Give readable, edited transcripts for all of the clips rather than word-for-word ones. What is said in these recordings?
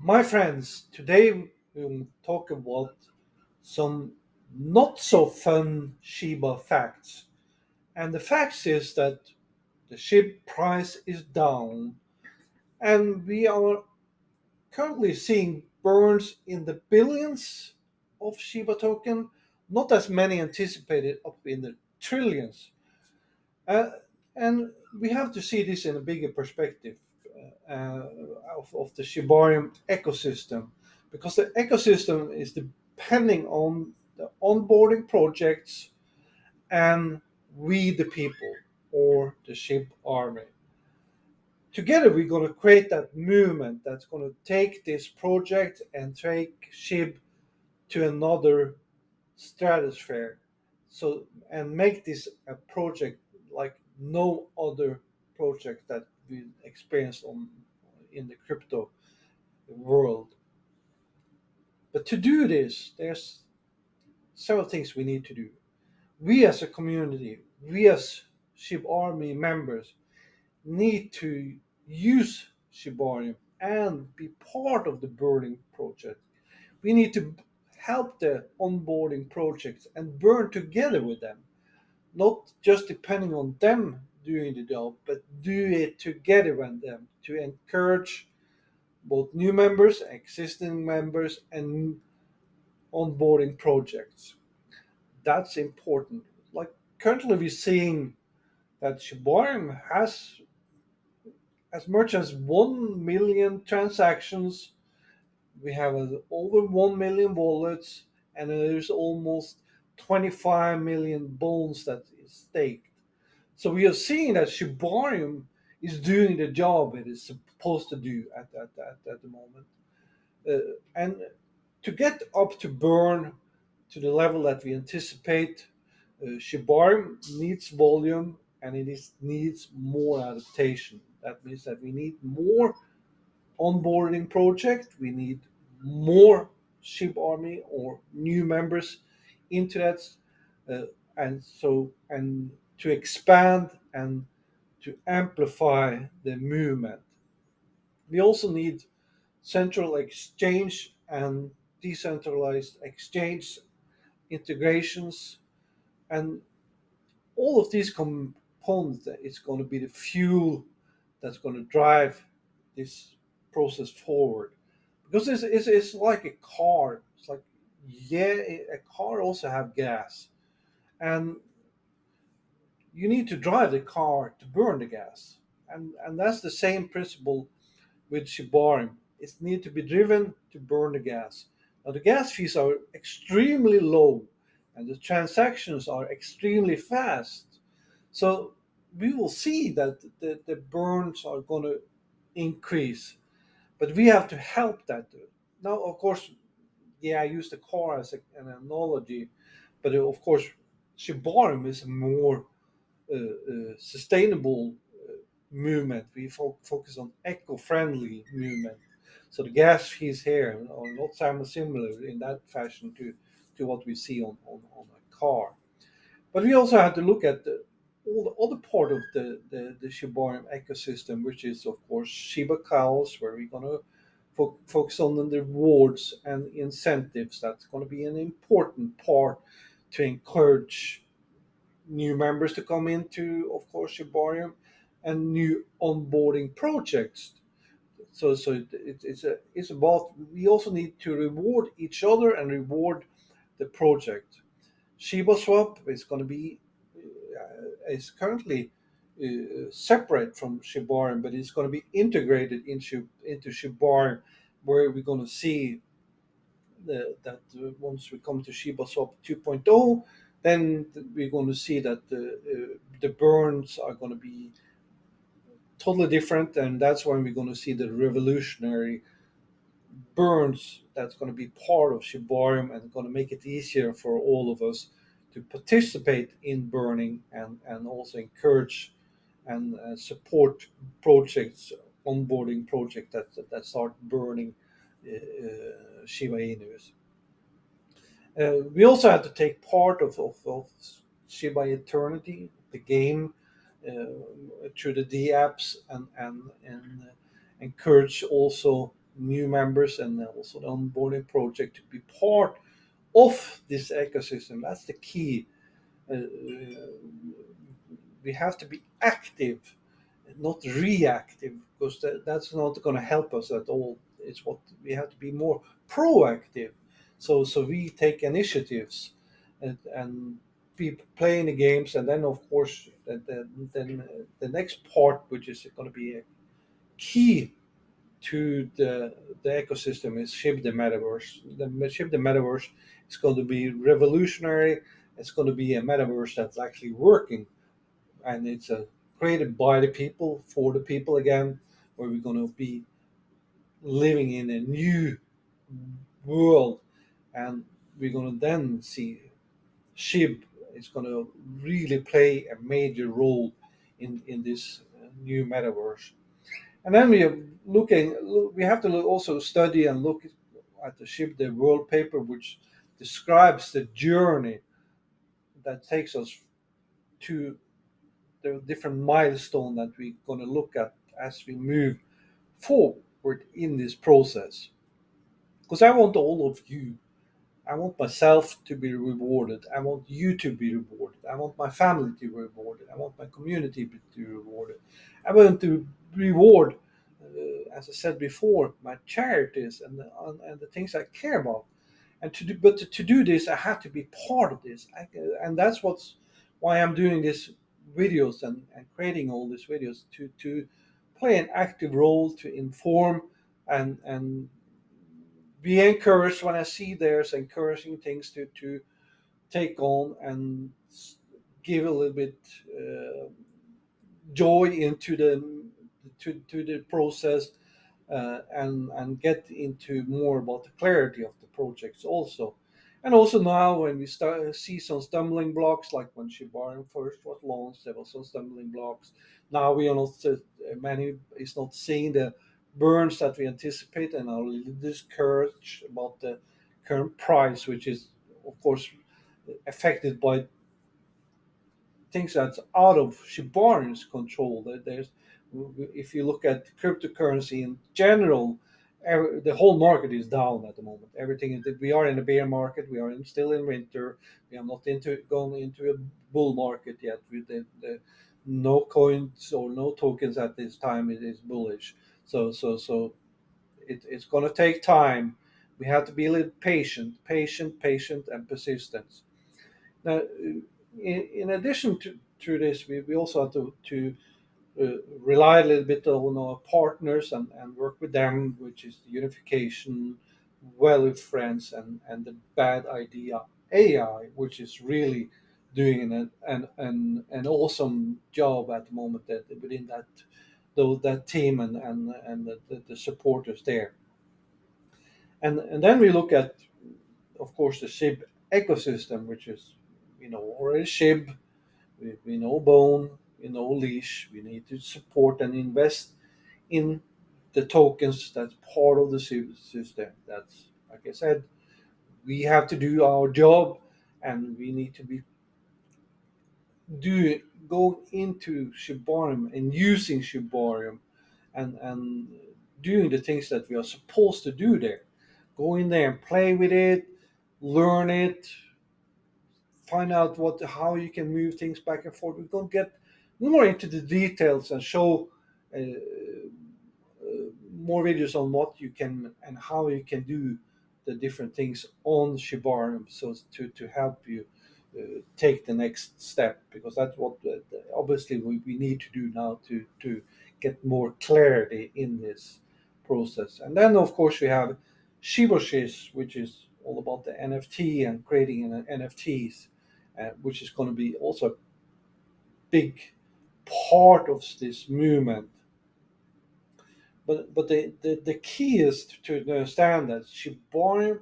My friends, today we will talk about some not so fun Shiba facts. And the facts is that the SHIB price is down and we are currently seeing burns in the billions of Shiba token, not as many anticipated up in the trillions. Uh, and we have to see this in a bigger perspective uh, of the Shibarium ecosystem, because the ecosystem is depending on the onboarding projects and we, the people, or the SHIB army. Together, we're going to create that movement that's going to take this project and take SHIB to another stratosphere, so and make this a project like no other project that we experienced on in the crypto world. But to do this, there's several things we need to do. We as a community, we as SHIB army members, need to use Shibarium and be part of the burning project. We need to help the onboarding projects and burn together with them, not just depending on them doing the job, but do it together with them to encourage both new members, existing members, and onboarding projects. That's important. Like currently, we're seeing that Shibarium has as much as 1 million transactions. We have over 1 million wallets, and there's almost 25 million bones that is staked. So we are seeing that Shibarium is doing the job it is supposed to do at the moment. And to get up to burn to the level that we anticipate, Shibarium needs volume and needs more adaptation. That means that we need more onboarding project. We need more ship army or new members into that, uh, and to expand and to amplify the movement. We also need central exchange and decentralized exchange integrations, and all of these components that is going to be the fuel that's going to drive this process forward. Because it's like a car. It's like, yeah, a car also have gas, and you need to drive the car to burn the gas, and that's the same principle with Shibarim. It needs to be driven to burn the gas. Now the gas fees are extremely low, and the transactions are extremely fast. So we will see that the burns are going to increase, but we have to help that. Now, of course, yeah, I use the car as an analogy, but of course, Shibarim is a more sustainable movement. We focus on eco-friendly movement. So the gas fees here are not similar in that fashion to what we see on a car. But we also have to look at all the other part of the Shibarium ecosystem, which is, of course, Shiba cows, where we're going to focus on the rewards and incentives. That's going to be an important part to encourage new members to come into, of course, Shibarium, and new onboarding projects. It's about, we also need to reward each other and reward the project. Shiba Swap is going to be is currently separate from Shibarium, but it's going to be integrated into Shibarium, where we're going to see that once we come to Shiba Swap 2.0, then we're going to see that the burns are going to be totally different, and that's when we're going to see the revolutionary burns that's going to be part of Shibarium and going to make it easier for all of us to participate in burning and also encourage and support projects, onboarding projects that start burning Shiba Inus. We also had to take part of Shiba Eternity, the game, through the D apps, and encourage also new members and also the onboarding project to be part of this ecosystem. That's the key. We have to be active, not reactive, because that's not going to help us at all. It's what we have to be more proactive. So we take initiatives and be playing the games, and then of course the next part, which is going to be a key to the ecosystem, is ship the metaverse. The ship the metaverse is going to be revolutionary. It's going to be a metaverse that's actually working, and it's created by the people for the people again, where we're going to be living in a new world, and we're going to then see SHIB is going to really play a major role in this new metaverse. And then we are we have to also study and look at the SHIB, the world paper, which describes the journey that takes us to the different milestone that we're going to look at as we move forward in this process. Because I want all of you, I want myself to be rewarded. I want you to be rewarded. I want my family to be rewarded. I want my community to be rewarded. I want to reward, as I said before, my charities and the things I care about. And to do this, I have to be part of this. And that's why I'm doing these videos and creating all these videos to play an active role, to inform and be encouraged when I see there's encouraging things to take on and give a little bit joy into to the process, and get into more about the clarity of the projects also. And also now when we start see some stumbling blocks, like when Shibarium first was launched, there was some stumbling blocks. Now we are not many is not seeing the burns that we anticipate, and are a little discouraged about the current price, which is of course affected by things that's out of Shibarium's control. There's, if you look at cryptocurrency in general, the whole market is down at the moment. Everything is, we are in a bear market. We are still in winter. We are not going into a bull market yet. With the no coins or no tokens at this time, it is bullish. So it's going to take time. We have to be a little patient, and persistence. Now, in addition to this, we also have to rely a little bit on our partners and work with them, which is the unification, well with friends, and the bad idea AI, which is really doing an awesome job at the moment that within that team and the supporters there. And then we look at, of course, the SHIB ecosystem, which is, already SHIB, we know Bone, we know Leash. We need to support and invest in the tokens that's part of the system. That's, like I said, we have to do our job, and we need to be do go into Shibarium and using Shibarium and doing the things that we are supposed to do there. Go in there and play with it, learn it, find out how you can move things back and forth. We're going to get more into the details and show more videos on what you can and how you can do the different things on Shibarium, so to help you take the next step, because that's what obviously we need to do now to get more clarity in this process. And then of course we have Shiboshish, which is all about the NFT and creating an NFTs, which is going to be also a big part of this movement. But the key is to understand that Shibarium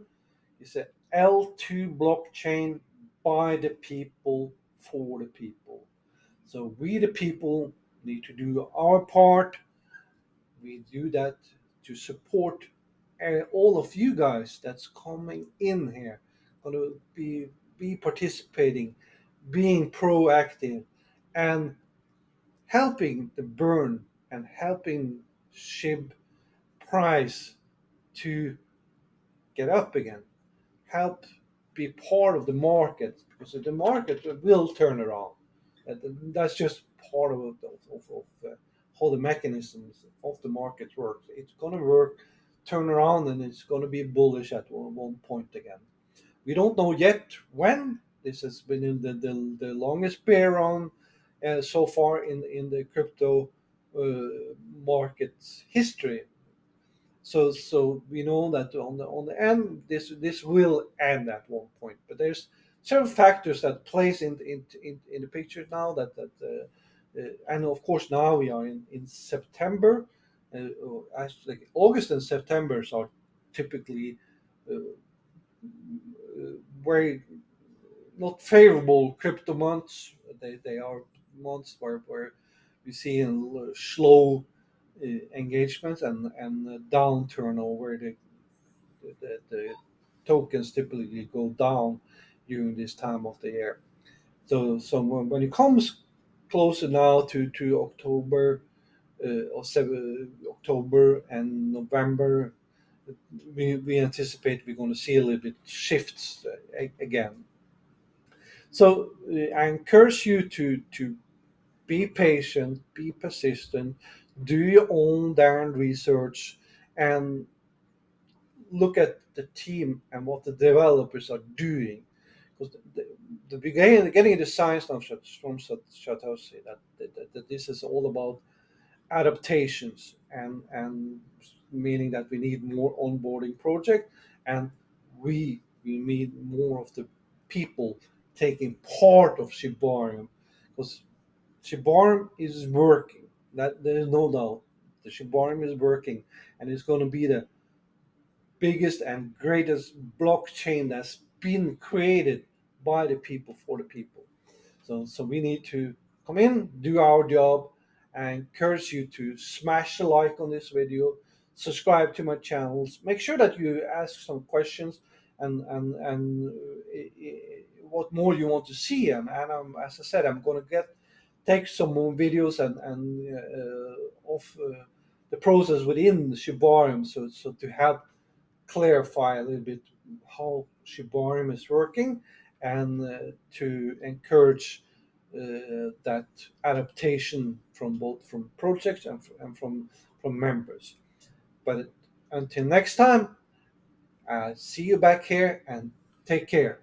is a L2 blockchain by the people for the people. So we the people need to do our part. We do that to support all of you guys that's coming in here, going to be participating, being proactive, and helping the burn and helping SHIB price to get up again, help be part of the market, because the market will turn around. That's just part of how the mechanisms of the market work. It's going to work, turn around, and it's going to be bullish at one point again. We don't know yet when. This has been in the longest bear run so far in the crypto market history. So we know that on the end, this will end at one point. But there's several factors that plays in the picture now, and of course now we are in September. Actually, August and September are typically uh, very not favorable crypto months. They are months where we see a slow engagements and a down turnover. The tokens typically go down during this time of the year. So when it comes closer now to October October and November, we anticipate we're going to see a little bit shifts again. So I encourage you to be patient, be persistent, do your own darn research, and look at the team and what the developers are doing. Because the beginning, getting the science from Satoshi that this is all about adaptations and meaning that we need more onboarding project, and we need more of the people taking part of Shibarium, because Shibarium is working. That there is no doubt. The Shibarium is working, and it's going to be the biggest and greatest blockchain that's been created by the people for the people. So we need to come in, do our job, and encourage you to smash the like on this video, subscribe to my channels, make sure that you ask some questions and what more you want to see. And as I said, I'm going to take some more videos of the process within the Shibarium, so to help clarify a little bit how Shibarium is working, and to encourage that adaptation from both from projects and from members. But until next time, see you back here and take care.